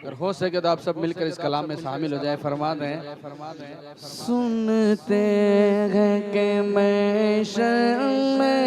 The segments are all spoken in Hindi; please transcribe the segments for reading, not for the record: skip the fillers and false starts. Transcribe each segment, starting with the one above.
और हो सके तो आप सब मिलकर इस कलाम में शामिल हो जाए। फरमा दें, सुनते हैं कि महशर में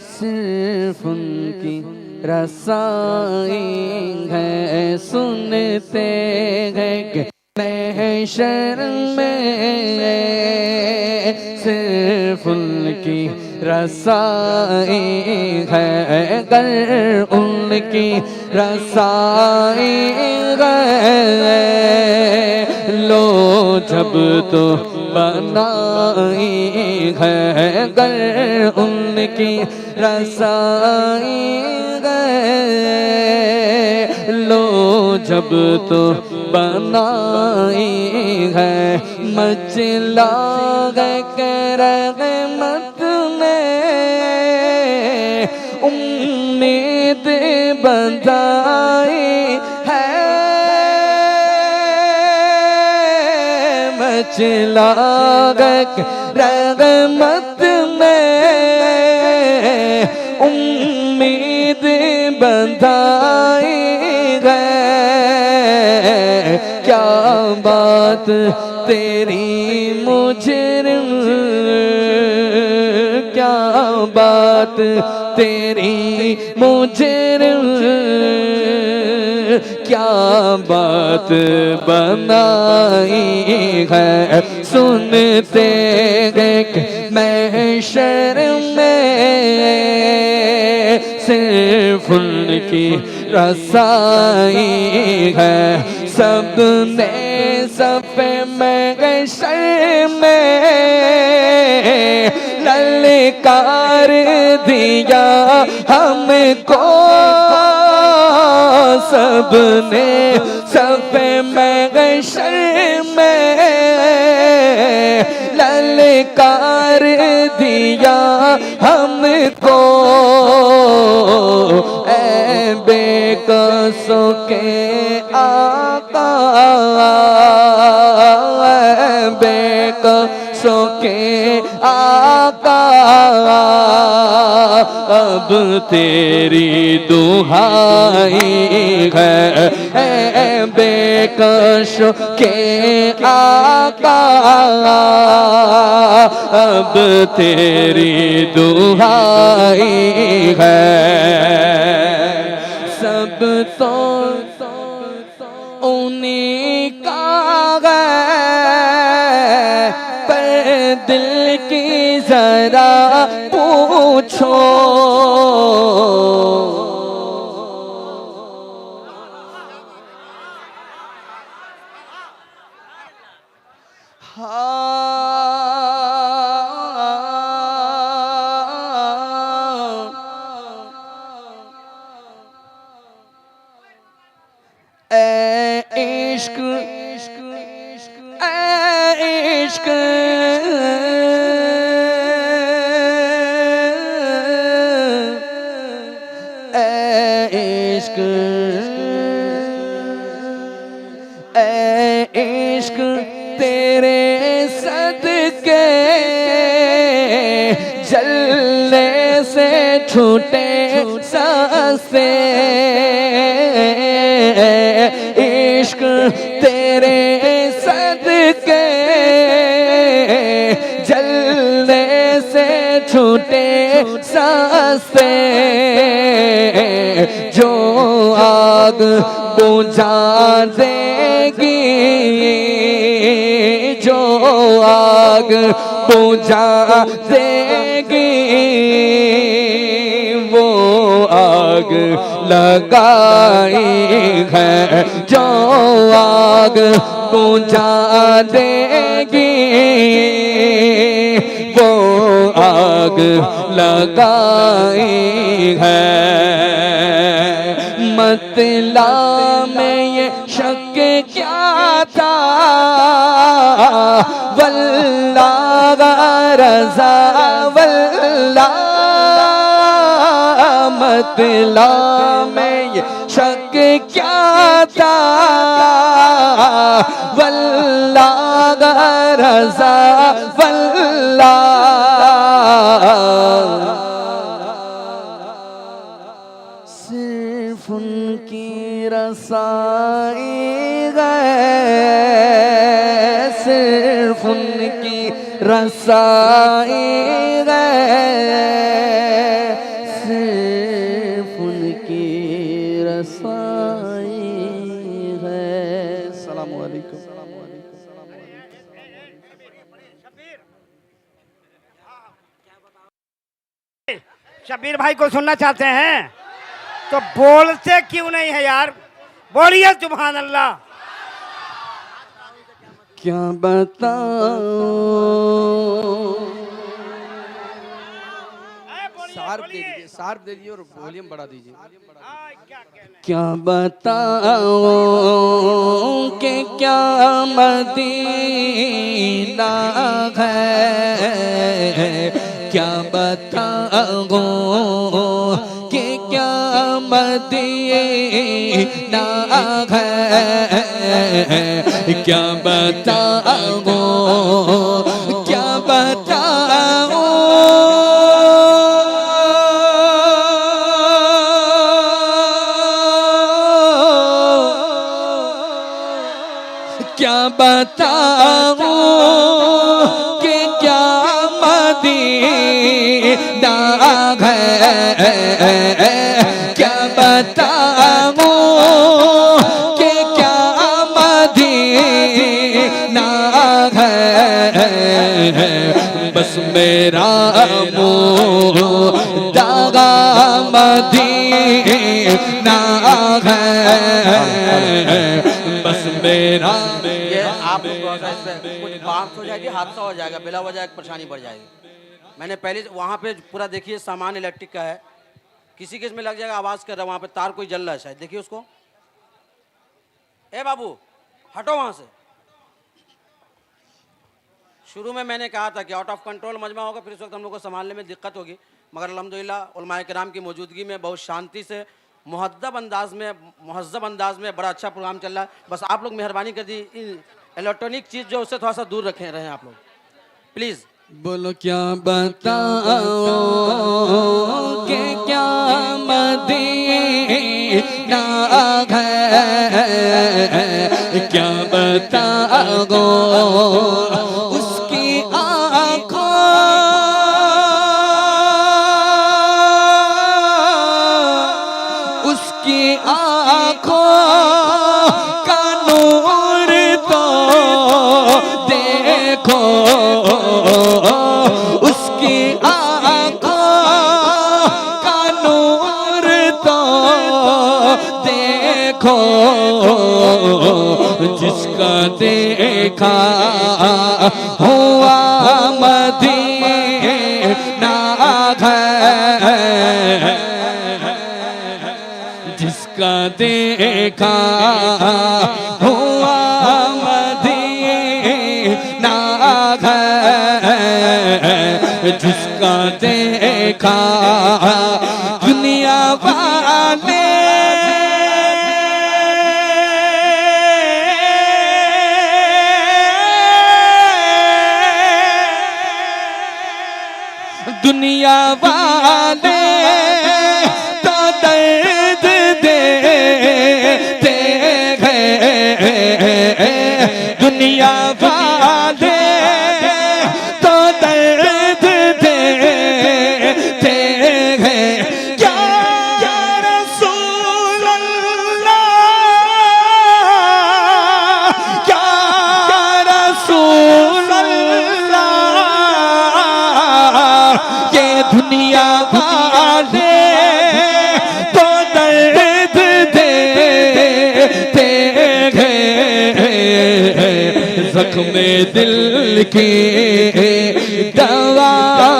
सिर्फ उनकी रसाई है। सुनते हैं कि महशर में सिर्फ उनकी रसाई है। अगर उनकी रसाई है लो जब तो बनाई है। अगर उनकी रसाई है लो जब तो बनाई है। मचला कर रहमत में उम्मीद बंधाई है। मचला कर रहमत में उम्मीद बंधाई है। क्या बात तेरी मुजरिम, क्या बात तेरी मुजरिम, क्या बात बनाई है। सुनते हैं महशर में सिर्फ उनकी रसाई है। सबने सफ़े महशर में ललकार दिया हमको। सबने सफ़े महशर में ललकार दिया हमको। ऐ बेकसों के आका, ऐ बेकसों के आका, अब तेरी दुहाई है। ऐ बेकसों के आका, अब तेरी दुहाई है। सब तो उन्हीं का है पर दिल की जरा पूछो। इश्क इश्क इश्क इश्क तेरे सदके जलने से छूटे सांसे। इश्क तेरे सदके जलने से छूटे सांसे। जो आग बुझा देगी, जो आग बुझा देगी वो आग लगाई है। जो आग बुझा देगी वो आग लगाई है। मतला में ये शक क्या था वल्लाह रज़ा वल्लाह। मतला में ये शक क्या था वल्लाह रज़ा वल्लाह। सिर्फ उनकी रसाई है, सिर्फ उनकी रसाई है, सिर्फ उनकी रसाई है। अस्सलामु अलैकुम। शबीर भाई को सुनना चाहते हैं तो बोलते क्यों नहीं है यार, बोलिए सुभान अल्लाह। क्या बताऊं, शार्प दे दीजिए और वॉल्यूम बढ़ा दीजिए। क्या बताऊं कि क्या मदीना है, क्या बताऊं कि क्या मदीना है, क्या बताऊं, क्या बताऊं, क्या बताऊं कि क्या मदीना है, क्या बताऊं कि क्या मदीना है, बस मेरा मुर्दा मदीना है, बस मेरा। ये आप कुछ बात हो जाएगी, हादसा हो जाएगा, बिला वजह एक परेशानी बढ़ जाएगी। मैंने पहले वहाँ पे पूरा देखिए सामान इलेक्ट्रिक का है, किसी के इसमें लग जाएगा, आवाज़ कर रहा है वहाँ पे, तार कोई जल रहा है शायद, देखिए उसको। ए बाबू हटो वहाँ से। शुरू में मैंने कहा था कि आउट ऑफ कंट्रोल मजमा होगा, फिर इस वक्त हम लोग को संभालने में दिक्कत होगी, मगर अल्हम्दुलिल्लाह उलमाए किराम की मौजूदगी में बहुत शांति से मुहद्दब अंदाज में बड़ा अच्छा प्रोग्राम चल रहा है। बस आप लोग मेहरबानी कर दी, इलेक्ट्रॉनिक चीज़ जो उससे थोड़ा सा दूर रखें रहें आप लोग प्लीज़। बोलो क्या बताऊं कि क्या मदीना है, क्या बताऊं उसकी आँखों, उसकी आँखों का नूर तो देखो, उसकी आँखों का नूर तो देखो, जिसका देखा हुआ मदीना है, जिसका देखा हुआ मदीना है, जिसका देखा दुनिया वाले दुनिया वाले तो दर्द देते हैं, दुनिया वाले तो दर्द देते हैं। क्या रसूल अल्लाह, क्या रसूल अल्लाह, ये दुनिया वाले तो दर्द देते हैं, जख्म दिल की दवा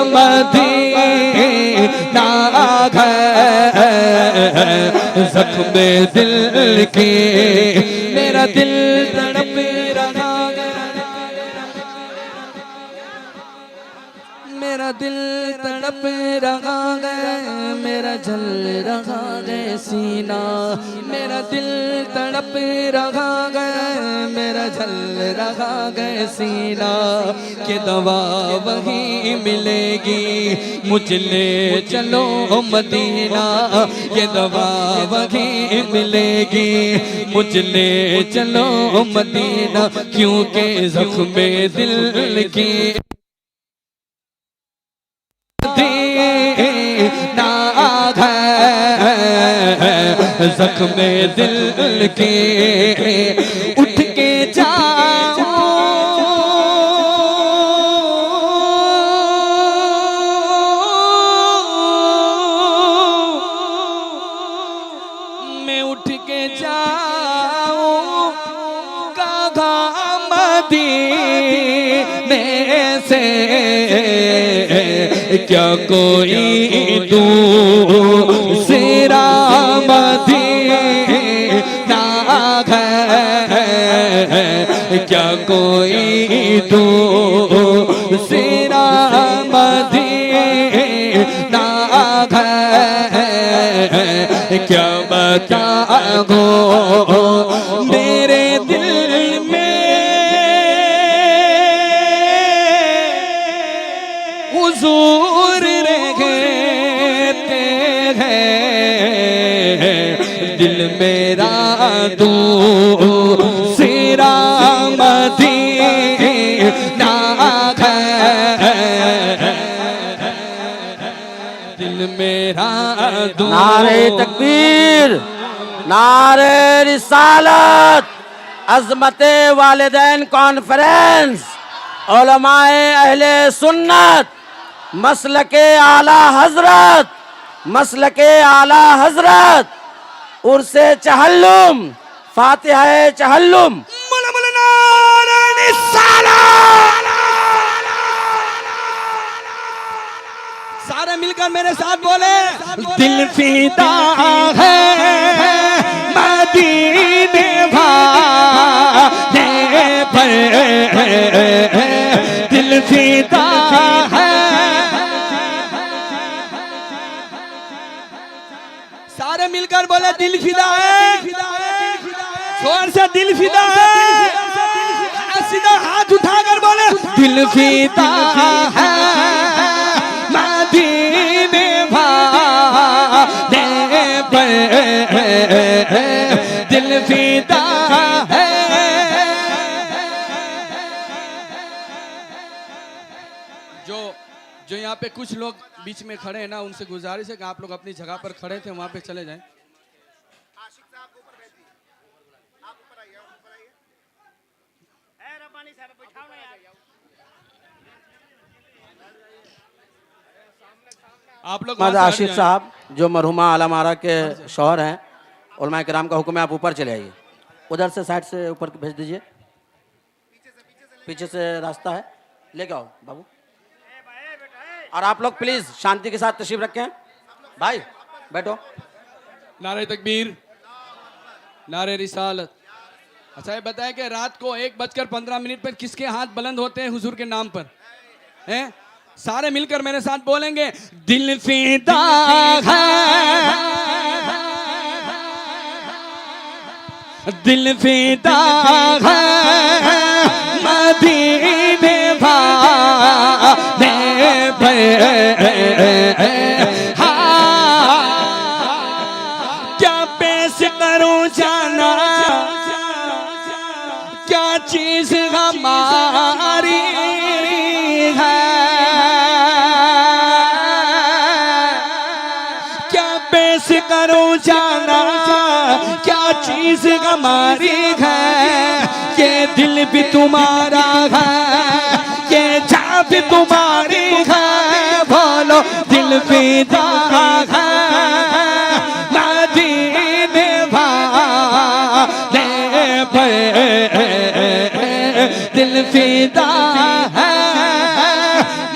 मदीना है, जख्म दिल की। मेरा दिल तड़प रहा, मेरा दिल तड़प तड़प रहा है, मेरा जल रहा है सीना, मेरा दिल तड़प रहा है, मेरा जल रहा है सीना, कि दवा वही मिलेगी मुझे ले चलो मदीना, ये दवा वही मिलेगी मुझे ले चलो मदीना, क्योंकि ज़ख्म दिल की ज़ख्म दिल के उठ के जाओ, मैं उठ के जाऊं कागा मदीने से, क्या कोई दूसरा मदीना है, क्या कोई दूसरा मदीना है, क्या बताओ मेरे दिल में हुजूर रहते हैं, दिल मेरा दूसरा मदीना है, दिल मेरा नारे तकबीर, नारे रिसालत, अज़मते वालिदैन कॉन्फ्रेंस, उलमाए अहले सुन्नत, मसलके आला हजरत, मसलके आला हजरत, उर्से चहल्लुम, फातिहा चहल्लुम। सारे मिलकर मेरे साथ बोले, दिल फिदा है मदीने वाले पर, दिल फिदा है। सारे मिलकर बोले दिल फिदा है, जोर से दिल फिदा है, सीधा हाथ उठाकर बोले दिल फिदा है मदीने वाले पर, दिल फिदा है। जो यहाँ पे कुछ लोग बीच में खड़े हैं ना, उनसे गुजारिश है कि आप लोग अपनी जगह पर खड़े थे वहाँ पे चले जाएं। आप लोग मोहम्मद आशिफ साहब जो मरहुमा आलम आरा के शौहर हैं, उलमाए किराम का हुक्म है आप ऊपर चले आइए, उधर से साइड से ऊपर भेज दीजिए, पीछे से रास्ता है, लेके आओ बाबू। और आप लोग प्लीज शांति के साथ तशरीफ रखें, भाई बैठो। नारे तकबीर, नारे रिसालत। अच्छा ये बताएं कि रात को 1:15 पर किसके हाथ बुलंद होते हैं हुजूर के नाम पर, हैं? सारे मिलकर मेरे साथ बोलेंगे, दिल फिदा है, दिल फिदा है मदीने वाले पर, क्या पेश करूं जाना, क्या चीज हमारी है, क्या पेश करूं जाना, क्या चीज हमारी है, ये दिल भी तुम्हारा है, ये जान भी तुम्हारी है, बोलो दिल फिदा है मदीने वाले पर, दिल फिदा है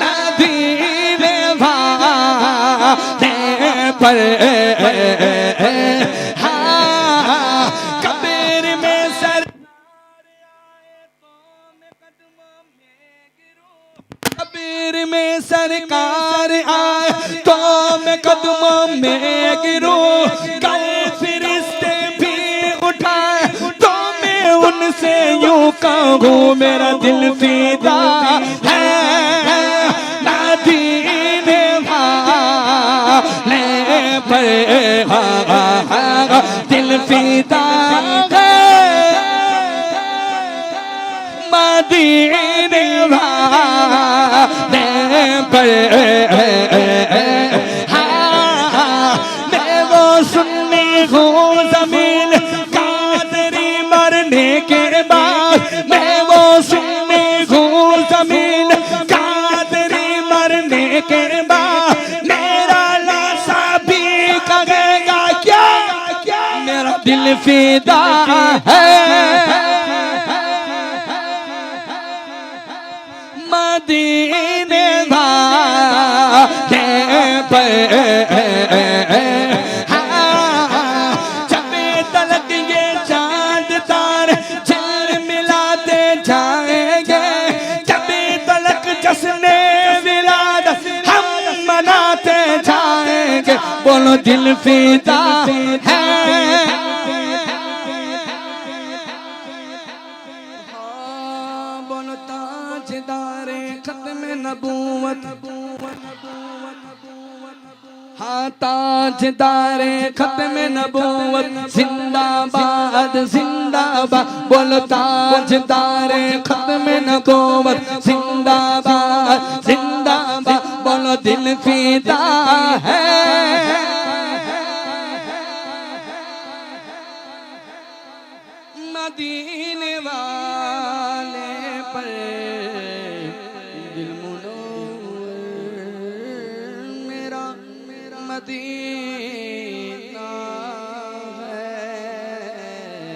मदीने वाले पर। कबीर में सर, कबीर में सरकार आए कदमों में गिरूं, कल फरिश्ते भी उठाए तो मैं उनसे यूं कहूँ मेरा दिल फिदा है मदीने वाले पर, दिल फिदा है मदीने वाले पर। मैं वो सुन्नी हूँ ज़मीन कादरी मरने के बाद, मैं वो सुन्नी हूँ ज़मीन कादरी मरने के बाद, मेरा लाशा भी कहेगा क्या मेरा दिल फिदा है मदीने वाले पर। जबे तलक ये चांद तारे झिल मिलाते जाएंगे, जबे तलक जश्ने विलादत हम मनाते जाएंगे। बोलो दिल फिदा है बोलो ताजदारे खत्म नबूवत, हाँ ताजदारे खत्म नबूवत जिंदाबाद जिंदाबाद। बोलो ताजदारे खत्म नबूवत जिंदाबाद जिंदाबाद। बोलो दिल फिदा है